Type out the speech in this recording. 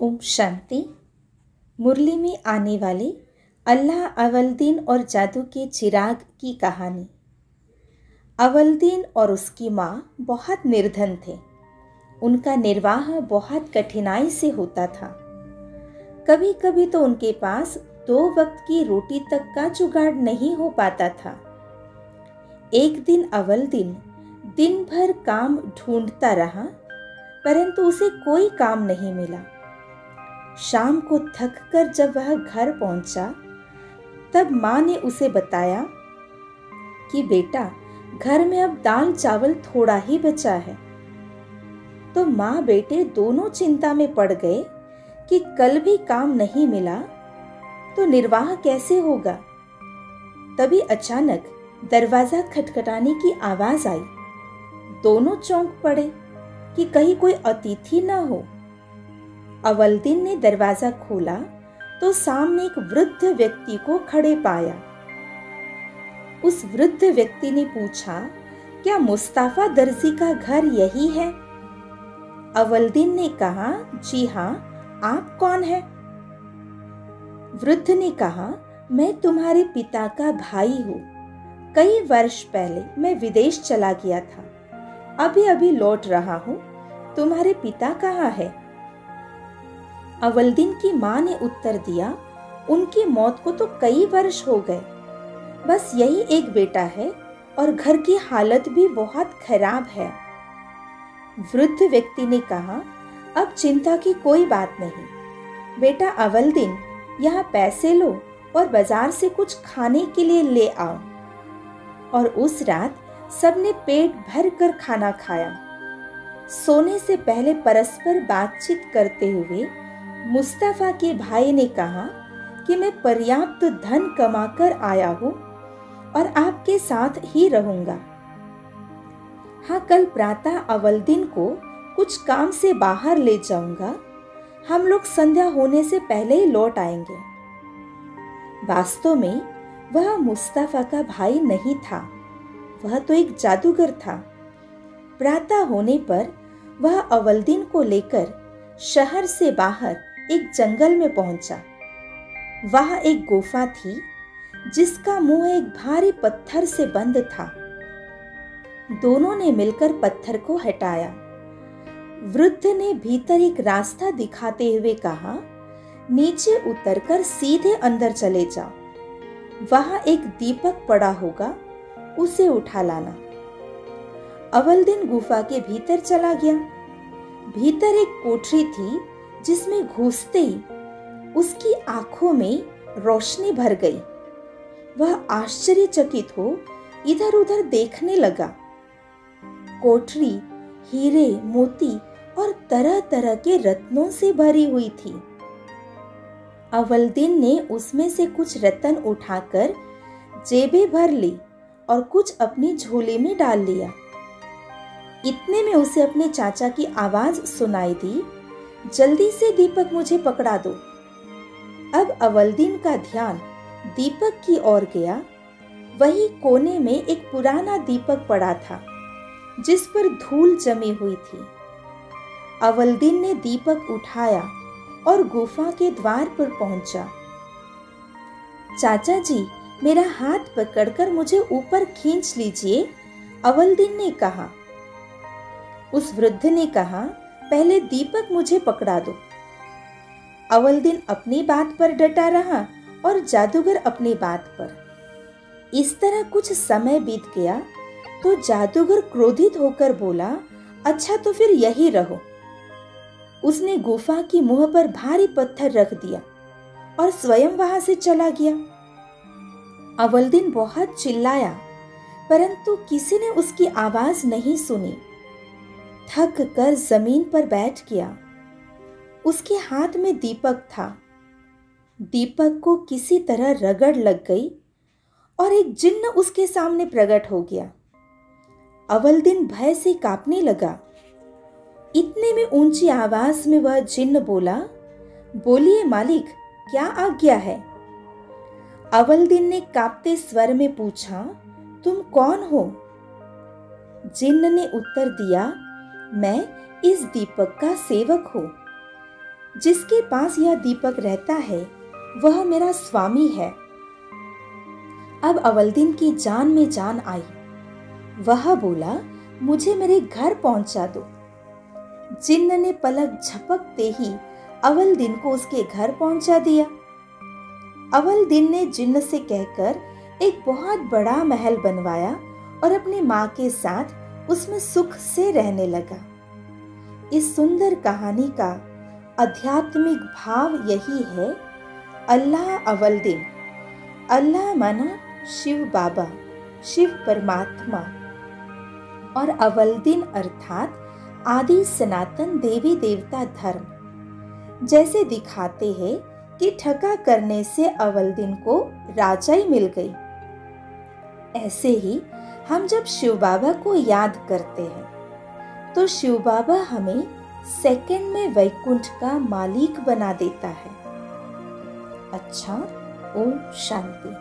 ओम शांति। मुरली में आने वाले अल्लाह अवलदीन और जादू के चिराग की कहानी। अवलदीन और उसकी माँ बहुत निर्धन थे। उनका निर्वाह बहुत कठिनाई से होता था। कभी कभी तो उनके पास 2 वक्त की रोटी तक का जुगाड़ नहीं हो पाता था। एक दिन अवलदीन दिन भर काम ढूंढता रहा, परंतु उसे कोई काम नहीं मिला। शाम को थककर जब वह घर पहुंचा, तब माँ ने उसे बताया कि बेटा, घर में अब दाल चावल थोड़ा ही बचा है। तो माँ बेटे दोनों चिंता में पड़ गए कि कल भी काम नहीं मिला तो निर्वाह कैसे होगा। तभी अचानक दरवाजा खटखटाने की आवाज आई। दोनों चौंक पड़े कि कहीं कोई अतिथि न हो। अवलदीन ने दरवाजा खोला तो सामने एक वृद्ध व्यक्ति को खड़े पाया। उस वृद्ध व्यक्ति ने पूछा, क्या मुस्ताफा दर्जी का घर यही है? अवलदीन ने कहा, जी हाँ, आप कौन हैं? वृद्ध ने कहा, मैं तुम्हारे पिता का भाई हूँ। कई वर्ष पहले मैं विदेश चला गया था, अभी अभी लौट रहा हूँ। तुम्हारे पिता कहाँ है? अवलदीन की माँ ने उत्तर दिया, उनकी मौत को तो कई वर्ष हो गए। बस यही एक बेटा है और घर की हालत भी बहुत खराब है। वृद्ध व्यक्ति ने कहा, अब चिंता की कोई बात नहीं। बेटा अवलदीन, यहाँ पैसे लो और बाजार से कुछ खाने के लिए ले आओ। और उस रात सबने पेट भर कर खाना खाया। सोने से पहले परस्पर बातचीत करते हुए मुस्तफा के भाई ने कहा कि मैं पर्याप्त धन कमाकर आया हूँ और आपके साथ ही रहूंगा। हाँ, कल प्रातः अवलदीन को कुछ काम से बाहर ले जाऊंगा। हम लोग संध्या होने से पहले ही लौट आएंगे। वास्तव में वह मुस्तफा का भाई नहीं था, वह तो एक जादूगर था। प्रातः होने पर वह अवलदीन को लेकर शहर से बाहर एक जंगल में पहुंचा। वहां एक गुफा थी जिसका मुंह एक भारी पत्थर से बंद था। दोनों ने मिलकर पत्थर को हटाया। वृद्ध ने भीतर एक रास्ता दिखाते हुए कहा, नीचे उतरकर सीधे अंदर चले जाओ। वहां एक दीपक पड़ा होगा, उसे उठा लाना। अवलदीन गुफा के भीतर चला गया। भीतर एक कोठरी थी जिसमें घुसते ही उसकी आंखों में रोशनी भर गई। वह आश्चर्यचकित हो इधर उधर देखने लगा। कोठरी हीरे, मोती और तरह तरह के रत्नों से भरी हुई थी। अवलदीन ने उसमें से कुछ रत्न उठाकर जेबें भर ली और कुछ अपनी झोली में डाल लिया। इतने में उसे अपने चाचा की आवाज सुनाई दी, जल्दी से दीपक मुझे पकड़ा दो। अब अवलदीन का ध्यान दीपक की ओर गया। वही कोने में एक पुराना दीपक पड़ा था जिस पर धूल जमी हुई थी। अवलदीन ने दीपक उठाया और गुफा के द्वार पर पहुंचा। चाचा जी, मेरा हाथ पकड़कर मुझे ऊपर खींच लीजिए, अवलदीन ने कहा। उस वृद्ध ने कहा, पहले दीपक मुझे पकड़ा दो। अवलदीन अपनी बात पर डटा रहा और जादूगर अपनी बात पर। इस तरह कुछ समय बीत गया तो जादूगर क्रोधित होकर बोला, अच्छा तो फिर यही रहो। उसने गुफा की मुंह पर भारी पत्थर रख दिया और स्वयं वहां से चला गया। अवलदीन बहुत चिल्लाया, परंतु किसी ने उसकी आवाज नहीं सुनी। थक कर जमीन पर बैठ गया। उसके हाथ में दीपक था। दीपक को किसी तरह रगड़ लग गई और एक जिन्न उसके सामने प्रकट हो गया। अवलदीन भय से कांपने लगा। इतने में ऊंची आवाज में वह जिन्न बोला, बोलिए मालिक, क्या आज्ञा है? अवलदीन ने कांपते स्वर में पूछा, तुम कौन हो? जिन्न ने उत्तर दिया, मैं इस दीपक का सेवक हूँ। जिसके पास यह दीपक रहता है वह मेरा स्वामी है। अब अवलदीन की जान में जान आई। वह बोला, मुझे मेरे घर पहुंचा दो। जिन्न ने पलक झपकते ही अवलदीन को उसके घर पहुंचा दिया। अवलदीन ने जिन्न से कहकर एक बहुत बड़ा महल बनवाया और अपनी माँ के साथ उसमें सुख से रहने लगा। इस सुंदर कहानी का आध्यात्मिक भाव यही है, अल्लाह अवलदीन। अल्लाह माना शिव बाबा, शिव परमात्मा, और अवलदीन अर्थात आदि सनातन देवी देवता धर्म। जैसे दिखाते हैं कि ठगा करने से अवलदीन को राजाई मिल गई, ऐसे ही हम जब शिव बाबा को याद करते हैं तो शिव बाबा हमें सेकंड में वैकुंठ का मालिक बना देता है। अच्छा, ओम शांति।